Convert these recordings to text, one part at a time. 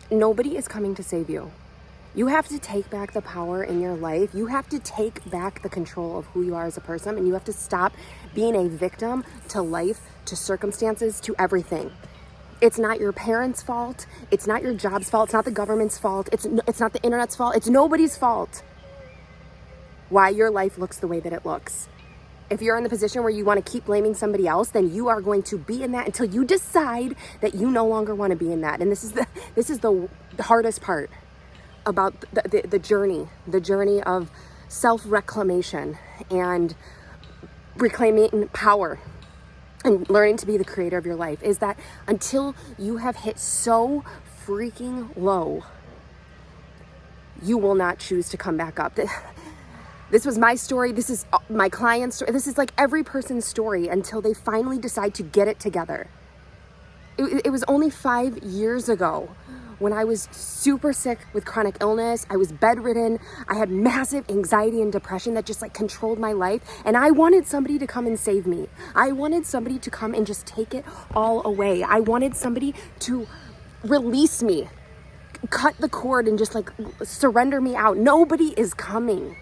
Nobody is coming to save you. You have to take back the power in your life. You have to take back the control of who you are as a person, and you have to stop being a victim to life, to circumstances, to everything. It's not your parents' fault. It's not your job's fault. It's not the government's fault. It's not the internet's fault. It's nobody's fault why your life looks the way that it looks. If you're in the position where you want to keep blaming somebody else, then you are going to be in that until you decide that you no longer want to be in that. And this is the hardest part about the journey of self-reclamation and reclaiming power and learning to be the creator of your life, is that until you have hit so freaking low, you will not choose to come back up. This was my story. This is my client's story. This is like every person's story until they finally decide to get it together. It was only 5 years ago when I was super sick with chronic illness. I was bedridden. I had massive anxiety and depression that just like controlled my life. And I wanted somebody to come and save me. I wanted somebody to come and just take it all away. I wanted somebody to release me, cut the cord and just like surrender me out. Nobody is coming.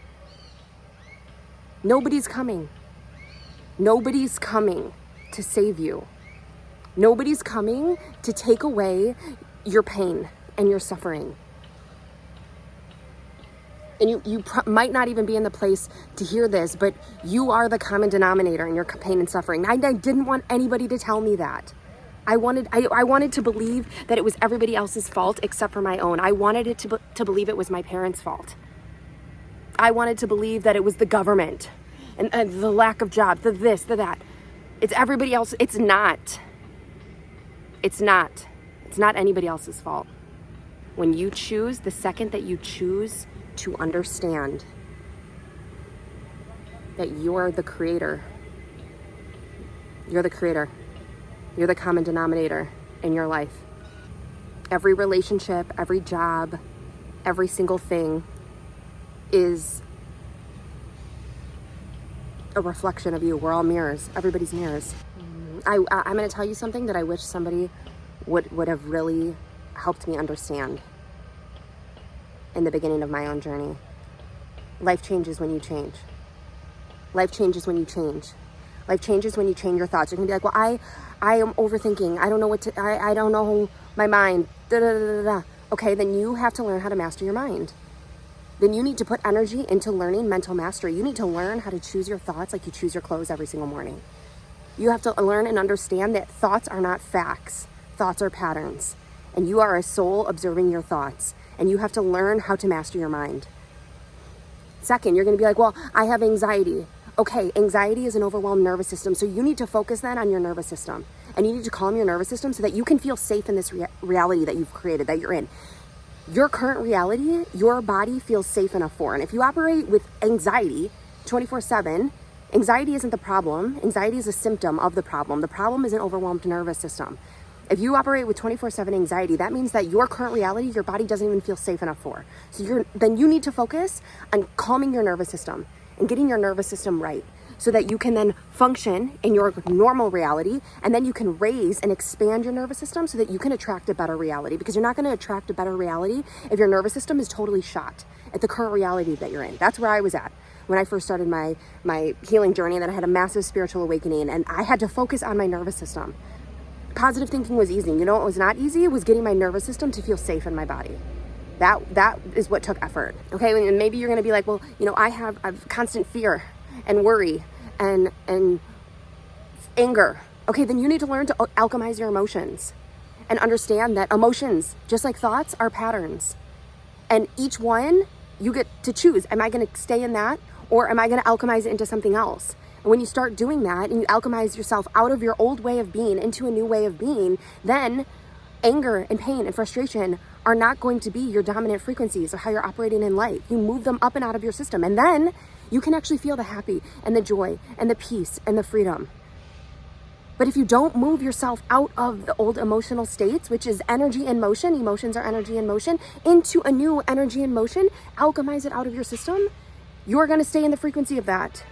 Nobody's coming. Nobody's coming to save you. Nobody's coming to take away your pain and your suffering. And you might not even be in the place to hear this, but you are the common denominator in your pain and suffering. I didn't want anybody to tell me that. I wanted to believe that it was everybody else's fault except for my own. I wanted it to believe it was my parents' fault. I wanted to believe that it was the government and the lack of jobs, the this, the that. It's everybody else. It's not. It's not anybody else's fault. When you choose, the second that you choose to understand that you're the creator, you're the common denominator in your life. Every relationship, every job, every single thing is a reflection of you. We're all mirrors. Everybody's mirrors. I'm going to tell you something that I wish somebody would have really helped me understand in the beginning of my own journey. Life changes when you change. Life changes when you change. Life changes when you change your thoughts. You're going to be like, well, I am overthinking. I don't know I don't know my mind. Da, da, da, da, da. Okay, then you have to learn how to master your mind. Then you need to put energy into learning mental mastery. You need to learn how to choose your thoughts like you choose your clothes every single morning. You have to learn and understand that thoughts are not facts. Thoughts are patterns. And you are a soul observing your thoughts. And you have to learn how to master your mind. Second, you're going to be like, well, I have anxiety. Okay, anxiety is an overwhelmed nervous system. So you need to focus then on your nervous system. And you need to calm your nervous system so that you can feel safe in this reality that you've created, that you're in. Your current reality, your body feels safe enough for. And if you operate with anxiety 24/7, anxiety isn't the problem. Anxiety is a symptom of the problem. The problem is an overwhelmed nervous system. If you operate with 24/7 anxiety, that means that your current reality, your body doesn't even feel safe enough for. So then you need to focus on calming your nervous system and getting your nervous system right so that you can then function in your normal reality, and then you can raise and expand your nervous system so that you can attract a better reality, because you're not going to attract a better reality if your nervous system is totally shot at the current reality that you're in. That's where I was at when I first started my healing journey, and then I had a massive spiritual awakening, and I had to focus on my nervous system. Positive thinking was easy. You know what was not easy? It was getting my nervous system to feel safe in my body. That is what took effort. Okay, and maybe you're going to be like, well, you know, I have constant fear and worry and anger. Okay, then you need to learn to alchemize your emotions and understand that emotions, just like thoughts, are patterns. And each one, you get to choose. Am I going to stay in that, or am I going to alchemize it into something else? And when you start doing that and you alchemize yourself out of your old way of being into a new way of being, then anger and pain and frustration are not going to be your dominant frequencies of how you're operating in life. You move them up and out of your system, and then you can actually feel the happy and the joy and the peace and the freedom. But if you don't move yourself out of the old emotional states, which is energy in motion, emotions are energy in motion, into a new energy in motion, alchemize it out of your system, you're going to stay in the frequency of that.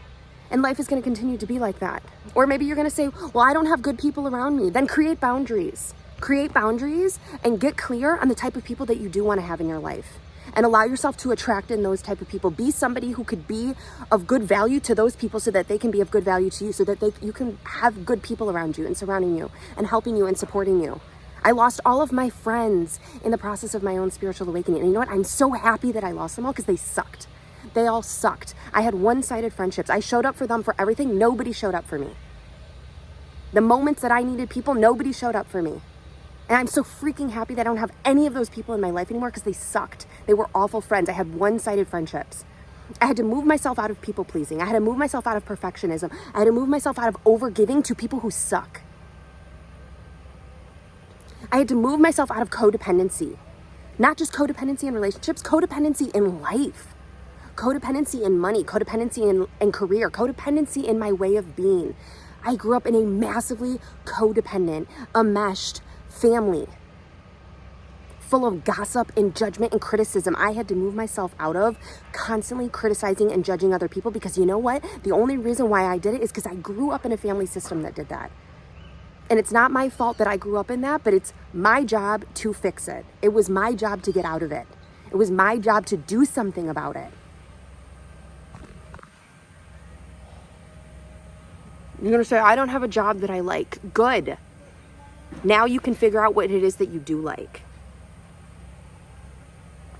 And life is going to continue to be like that. Or maybe you're going to say, well, I don't have good people around me. Then create boundaries. Create boundaries and get clear on the type of people that you do want to have in your life. And allow yourself to attract in those type of people. Be somebody who could be of good value to those people so that they can be of good value to you, so that you can have good people around you and surrounding you and helping you and supporting you. I lost all of my friends in the process of my own spiritual awakening. And you know what? I'm so happy that I lost them all because they sucked. They all sucked. I had one-sided friendships. I showed up for them for everything. Nobody showed up for me. The moments that I needed people, nobody showed up for me. And I'm so freaking happy that I don't have any of those people in my life anymore because they sucked. They were awful friends. I had one-sided friendships. I had to move myself out of people pleasing. I had to move myself out of perfectionism. I had to move myself out of overgiving to people who suck. I had to move myself out of codependency. Not just codependency in relationships, codependency in life. Codependency in money, codependency in career, codependency in my way of being. I grew up in a massively codependent, enmeshed family full of gossip and judgment and criticism. I had to move myself out of constantly criticizing and judging other people because you know what? The only reason why I did it is because I grew up in a family system that did that. And it's not my fault that I grew up in that, but it's my job to fix it. It was my job to get out of it. It was my job to do something about it. You're going to say, I don't have a job that I like. Good. Now you can figure out what it is that you do like.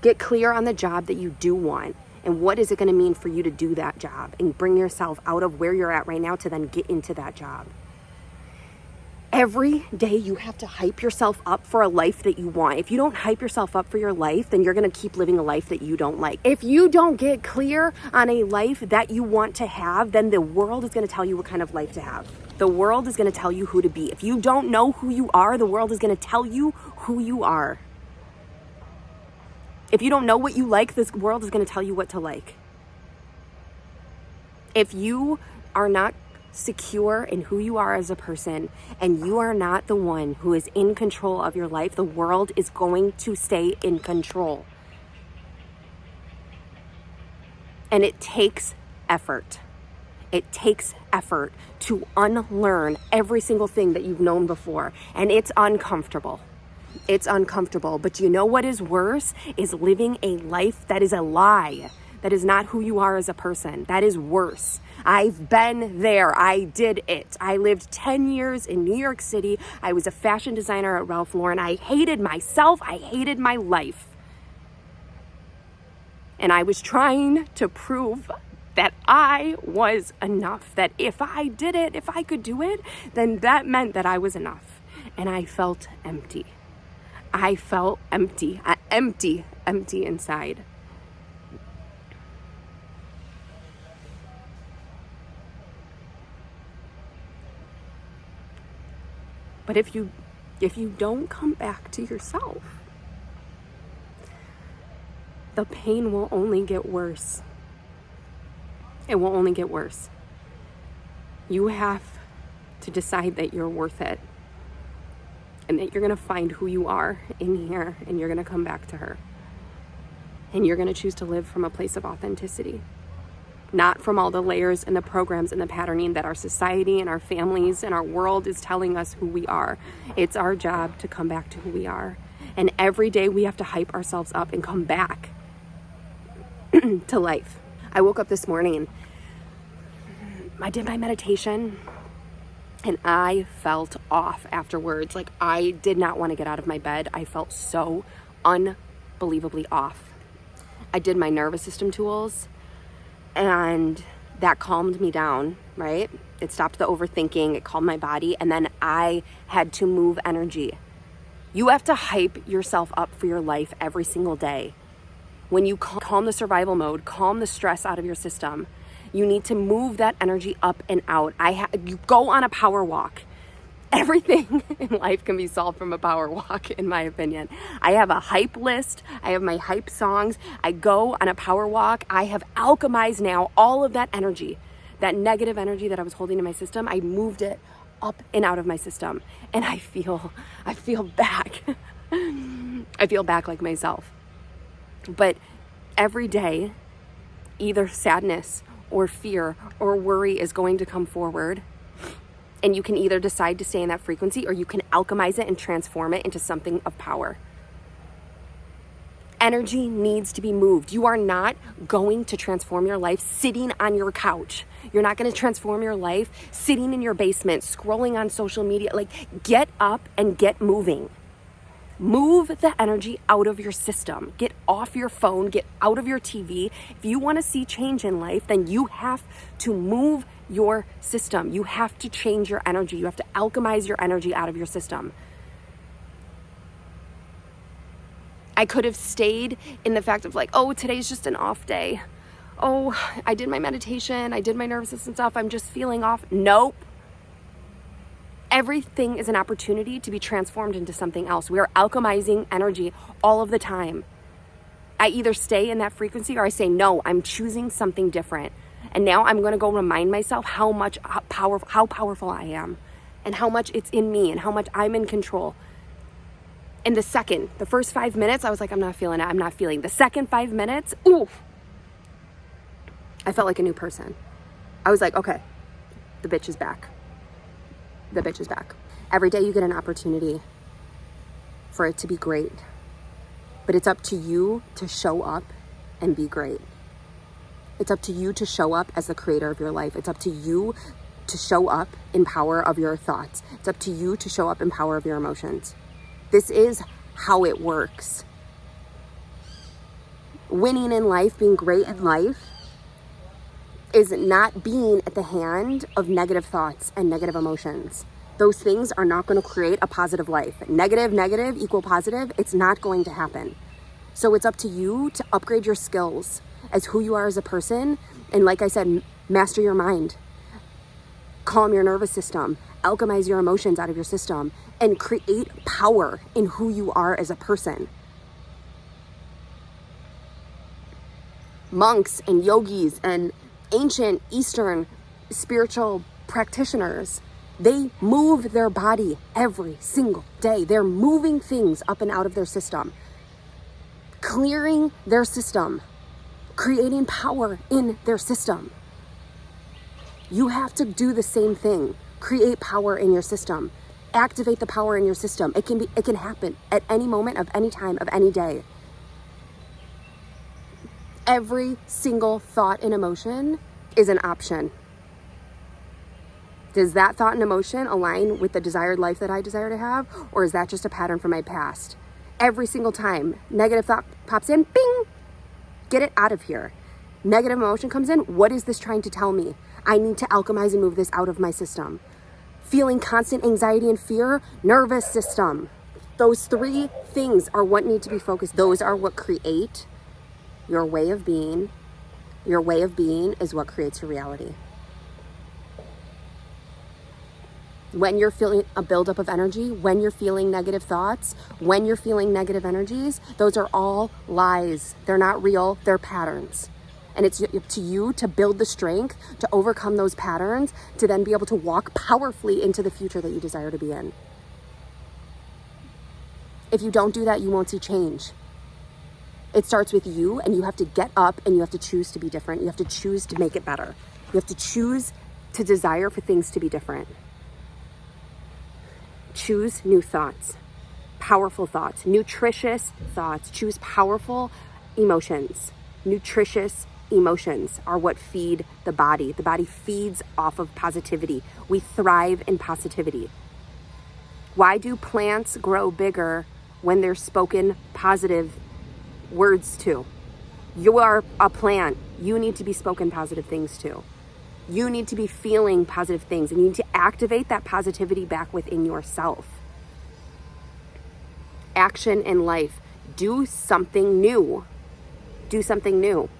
Get clear on the job that you do want. And what is it going to mean for you to do that job? And bring yourself out of where you're at right now to then get into that job. Every day you have to hype yourself up for a life that you want. If you don't hype yourself up for your life, then you're going to keep living a life that you don't like. If you don't get clear on a life that you want to have, then the world is going to tell you what kind of life to have. The world is going to tell you who to be. If you don't know who you are, the world is going to tell you who you are. If you don't know what you like, this world is going to tell you what to like. If you are not secure in who you are as a person and you are not the one who is in control of your life, the world is going to stay in control. And it takes effort. It takes effort to unlearn every single thing that you've known before. And it's uncomfortable. It's uncomfortable. But you know what is worse? Is living a life that is a lie. That is not who you are as a person. That is worse. I've been there. I did it. I lived 10 years in New York City. I was a fashion designer at Ralph Lauren. I hated myself. I hated my life. And I was trying to prove that I was enough. That if I did it, if I could do it, then that meant that I was enough. And I felt empty. I felt empty. Empty inside. But if you don't come back to yourself, the pain will only get worse. It will only get worse. You have to decide that you're worth it and that you're going to find who you are in here and you're going to come back to her. And you're going to choose to live from a place of authenticity. Not from all the layers and the programs and the patterning that our society and our families and our world is telling us who we are. It's our job to come back to who we are. And every day we have to hype ourselves up and come back to life. I woke up this morning, I did my meditation, and I felt off afterwards. Like I did not want to get out of my bed. I felt so unbelievably off. I did my nervous system tools. And that calmed me down, right? It stopped the overthinking, it calmed my body, and then I had to move energy. You have to hype yourself up for your life every single day. When you calm the survival mode, calm the stress out of your system, you need to move that energy up and out. You go on a power walk. Everything in life can be solved from a power walk, in my opinion. I have a hype list. I have my hype songs. I go on a power walk. I have alchemized now all of that energy, that negative energy that I was holding in my system. I moved it up and out of my system. And I feel back. I feel back like myself. But every day, either sadness or fear or worry is going to come forward. And you can either decide to stay in that frequency, or you can alchemize it and transform it into something of power. Energy needs to be moved. You are not going to transform your life sitting on your couch. You're not going to transform your life sitting in your basement, scrolling on social media. Like, get up and get moving. Move the energy out of your system. Get off your phone, get out of your TV. If you want to see change in life, then you have to move your system. You have to change your energy. You have to alchemize your energy out of your system. I could have stayed in the fact of like, oh, today's just an off day. Oh, I did my meditation. I did my nervous system stuff. I'm just feeling off. Nope. Everything is an opportunity to be transformed into something else. We are alchemizing energy all of the time. I either stay in that frequency or I say, no, I'm choosing something different. And now I'm going to go remind myself how powerful I am, and how much it's in me, and how much I'm in control. In the first 5 minutes, I was like, I'm not feeling it. I'm not feeling. The second 5 minutes, ooh, I felt like a new person. I was like, okay, the bitch is back. The bitch is back. Every day you get an opportunity for it to be great. But it's up to you to show up and be great. It's up to you to show up as the creator of your life. It's up to you to show up in power of your thoughts. It's up to you to show up in power of your emotions. This is how it works. Winning in life, being great in life, is not being at the hand of negative thoughts and negative emotions. Those things are not going to create a positive life. Negative equal positive. It's not going to happen. So it's up to you to upgrade your skills as who you are as a person. And like I said, master your mind. Calm your nervous system. Alchemize your emotions out of your system. And create power in who you are as a person. Monks and yogis and ancient Eastern spiritual practitioners, they move their body every single day. They're moving things up and out of their system, clearing their system, creating power in their system. You have to do the same thing. Create power in your system. Activate the power in your system. It can happen at any moment of any time of any day. Every single thought and emotion is an option. Does that thought and emotion align with the desired life that I desire to have? Or is that just a pattern from my past? Every single time negative thought pops in, bing, get it out of here. Negative emotion comes in, what is this trying to tell me? I need to alchemize and move this out of my system. Feeling constant anxiety and fear, nervous system. Those three things are what need to be focused. Those are what create your way of being. Your way of being is what creates your reality. When you're feeling a buildup of energy, when you're feeling negative thoughts, when you're feeling negative energies, those are all lies. They're not real, they're patterns. And it's up to you to build the strength to overcome those patterns, to then be able to walk powerfully into the future that you desire to be in. If you don't do that, you won't see change. It starts with you, and you have to get up and you have to choose to be different. You have to choose to make it better. You have to choose to desire for things to be different. Choose new thoughts, powerful thoughts, nutritious thoughts. Choose powerful emotions. Nutritious emotions are what feed the body. The body feeds off of positivity. We thrive in positivity. Why do plants grow bigger when they're spoken positive words to? You are a plant. You need to be spoken positive things to. You need to be feeling positive things, and you need to activate that positivity back within yourself. Action in life. Do something new. Do something new.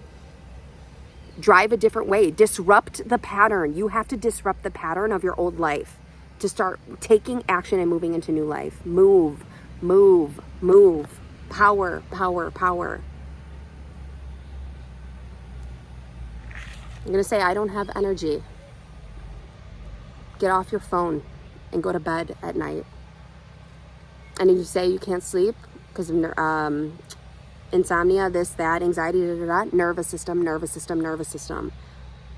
Drive a different way. Disrupt the pattern. You have to disrupt the pattern of your old life to start taking action and moving into new life. Move, move, move. Power, power, power. I'm going to say, I don't have energy. Get off your phone and go to bed at night. And if you say you can't sleep because of insomnia, this, that, anxiety, nervous system.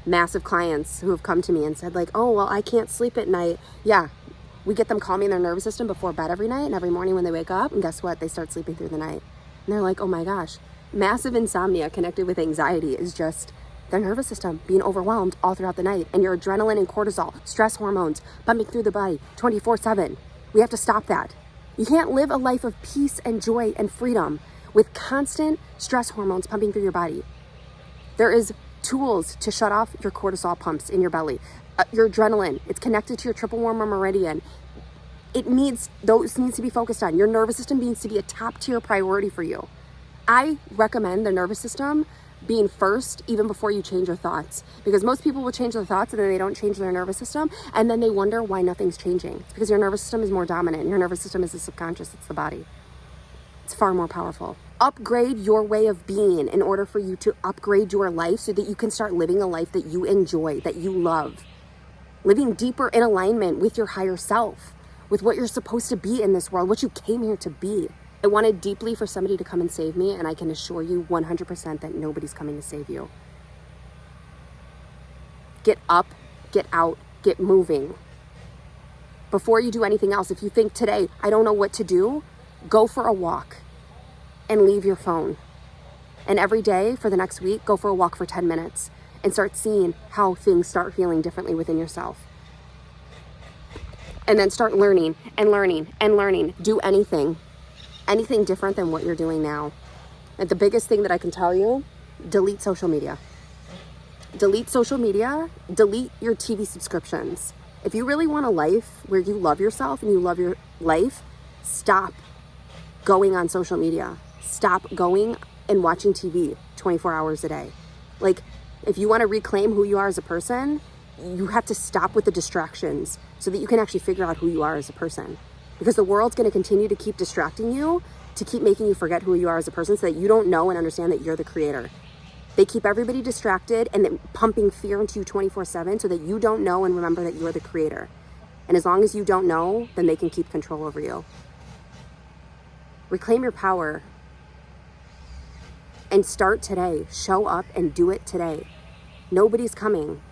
massive clients who have come to me and said like, oh, well, I can't sleep at night. Yeah, we get them calming their nervous system before bed every night, and every morning when they wake up, and guess what? They start sleeping through the night. And they're like, oh my gosh, massive insomnia connected with anxiety is just their nervous system being overwhelmed all throughout the night, and your adrenaline and cortisol, stress hormones pumping through the body 24/7. We have to stop that. You can't live a life of peace and joy and freedom with constant stress hormones pumping through your body. There is tools to shut off your cortisol pumps in your belly. Your adrenaline, it's connected to your triple warmer meridian. Those needs to be focused on. Your nervous system needs to be a top tier priority for you. I recommend the nervous system being first even before you change your thoughts, because most people will change their thoughts and then they don't change their nervous system, and then they wonder why nothing's changing. It's because your nervous system is more dominant. Your nervous system is the subconscious, it's the body. It's far more powerful. Upgrade your way of being in order for you to upgrade your life so that you can start living a life that you enjoy, that you love. Living deeper in alignment with your higher self, with what you're supposed to be in this world, what you came here to be. I wanted deeply for somebody to come and save me, and I can assure you 100% that nobody's coming to save you. Get up, get out, get moving. Before you do anything else, if you think today, I don't know what to do, go for a walk and leave your phone. And every day for the next week, go for a walk for 10 minutes and start seeing how things start feeling differently within yourself. And then start learning and learning and learning. Do anything different than what you're doing now. And the biggest thing that I can tell you, delete social media. Delete social media, delete your TV subscriptions. If you really want a life where you love yourself and you love your life, stop going on social media. Stop going and watching TV 24 hours a day. Like, if you want to reclaim who you are as a person, you have to stop with the distractions so that you can actually figure out who you are as a person. Because the world's going to continue to keep distracting you, to keep making you forget who you are as a person so that you don't know and understand that you're the creator. They keep everybody distracted and then pumping fear into you 24/7 so that you don't know and remember that you're the creator. And as long as you don't know, then they can keep control over you. Reclaim your power and start today. Show up and do it today. Nobody's coming.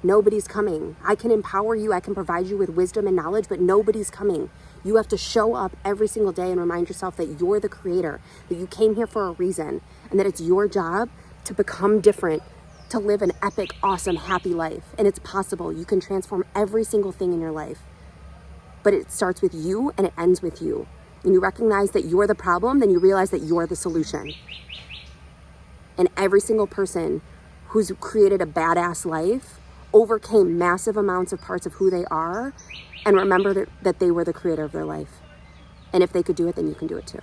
Nobody's coming. I can empower you. I can provide you with wisdom and knowledge, but nobody's coming. You have to show up every single day and remind yourself that you're the creator, that you came here for a reason, and that it's your job to become different, to live an epic, awesome, happy life. And it's possible. You can transform every single thing in your life. But it starts with you and it ends with you. When you recognize that you're the problem, then you realize that you're the solution. And every single person who's created a badass life overcame massive amounts of parts of who they are and remember that they were the creator of their life. And if they could do it, then you can do it too.